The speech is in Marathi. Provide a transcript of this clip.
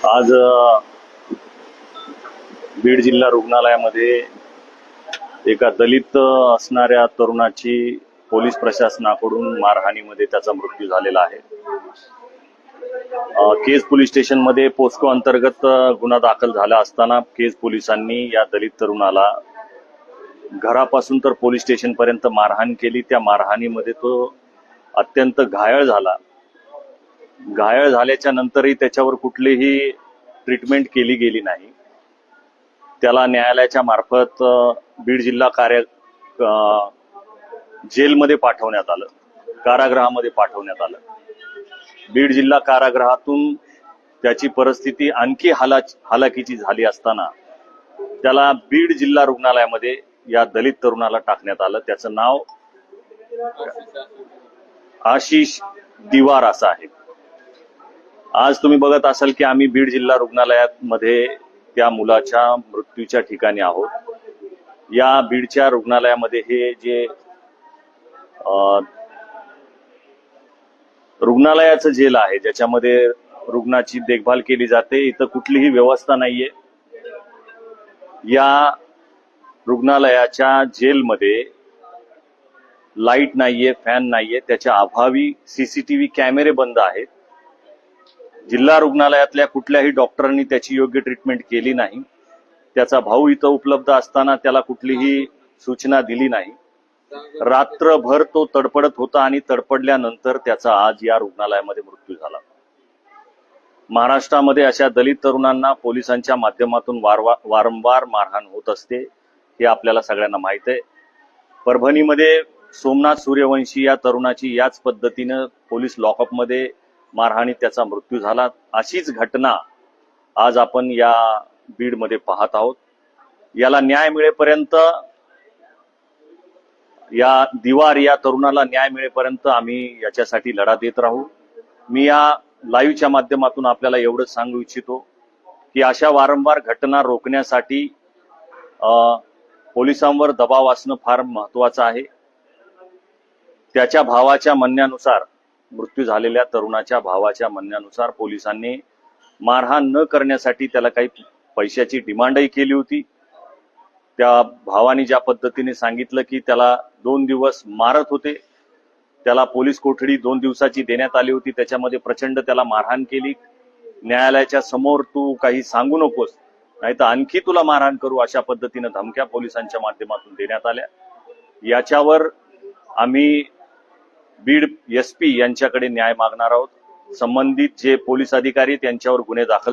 आज बीड जिल्हा रुग्णालयामध्ये एका दलित असणाऱ्या तरुणाची पोलीस प्रशासनाकडून मारहाणीमध्ये त्याचा मृत्यू झालेला आहे। केज पोलीस स्टेशनमध्ये पोस्को अंतर्गत गुन्हा दाखल झाला असताना केज पोलिसांनी या दलित तरुणाला घरापासून तर पोलीस स्टेशन पर्यंत मारहाण केली। त्या मारहाणीमध्ये तो अत्यंत घायल झाला। घायल झाल्याच्या नंतरही त्याच्यावर कुठलीही ट्रीटमेंट केली गेली नाही। त्याला न्यायालयाच्या मार्फत बीड जिल्हा जेलमध्ये पाठवण्यात आलं, कारागृहामध्ये पाठवण्यात आलं। बीड जिल्हा कारागृहातून त्याची परिस्थिती आणखी हालाकीची झाली असताना त्याला बीड जिल्हा रुग्णालयामध्ये या दलित तरुणाला टाकण्यात आलं। त्याचं नाव आशिष दिवार असं आहे। आज तुम्ही बघत असाल की आम्ही बीड जिल्हा रुग्णालयामध्ये त्या मुलाच्या मृत्यूच्या ठिकाणी आहोत। या बीडच्या रुग्णालयामध्ये हे जे रुग्णालयाचं जेल आहे ज्याच्यामध्ये रुग्णाची देखभाल केली जाते, इथं कुठलीही व्यवस्था नाहीये। या रुग्णालयाच्या जेलमध्ये लाईट नाहीये, फॅन नाहीये, त्याच्या अभावी सीसीटीव्ही कॅमेरे बंद आहेत। जिल्हा रुग्णालयातल्या कुठल्याही डॉक्टरांनी त्याची योग्य ट्रीटमेंट केली नाही। त्याचा भाऊ इथं उपलब्ध असताना त्याला कुठलीही सूचना दिली नाही। रात्रभर तो तडपडत होता आणि तडपडल्यानंतर त्याचा आज या रुग्णालयामध्ये मृत्यू झाला। महाराष्ट्रामध्ये अशा दलित तरुणांना पोलिसांच्या माध्यमातून वारंवार मारहाण होत असते, हे आपल्याला सगळ्यांना माहित आहे। परभणीमध्ये सोमनाथ सूर्यवंशी या तरुणाची याच पद्धतीनं पोलीस लॉकअपमध्ये मारहाणीत त्याचा मृत्यू झाला। अशीच घटना आज आपण या बीडमध्ये पाहत आहोत। याला न्याय मिळेपर्यंत, या दिवार या तरुणाला न्याय मिळेपर्यंत आम्ही याच्यासाठी लढा देत राहू। मी या लाईव्हच्या माध्यमातून आपल्याला एवढंच सांगू इच्छितो की अशा वारंवार घटना रोखण्यासाठी पोलिसांवर दबाव असणं फार महत्वाचं आहे। त्याच्या भावाच्या म्हणण्यानुसार, मृत्यू झालेल्या तरुणाच्या भावाच्या म्हणण्यानुसार पोलिसांनी मारहाण न करण्यासाठी त्याला काही पैशाची डिमांडही केली होती। त्या भावाने ज्या पद्धतीने सांगितलं की त्याला 2 दिवस मारत होते, त्याला पोलीस कोठडी 2 दिवसाची देण्यात आली होती, त्याच्यामध्ये प्रचंड त्याला मारहाण केली। न्यायालयाच्या समोर तू काही सांगू नकोस, नाही तर आणखी तुला मारहाण करू, अशा पद्धतीने धमक्या पोलिसांच्या माध्यमातून देण्यात आल्या। याच्यावर आम्ही बीड SP यांच्याकडे न्याय मागणार आहोत। संबंधित जे पोलीस अधिकारी त्यांच्यावर गुन्हे दाखल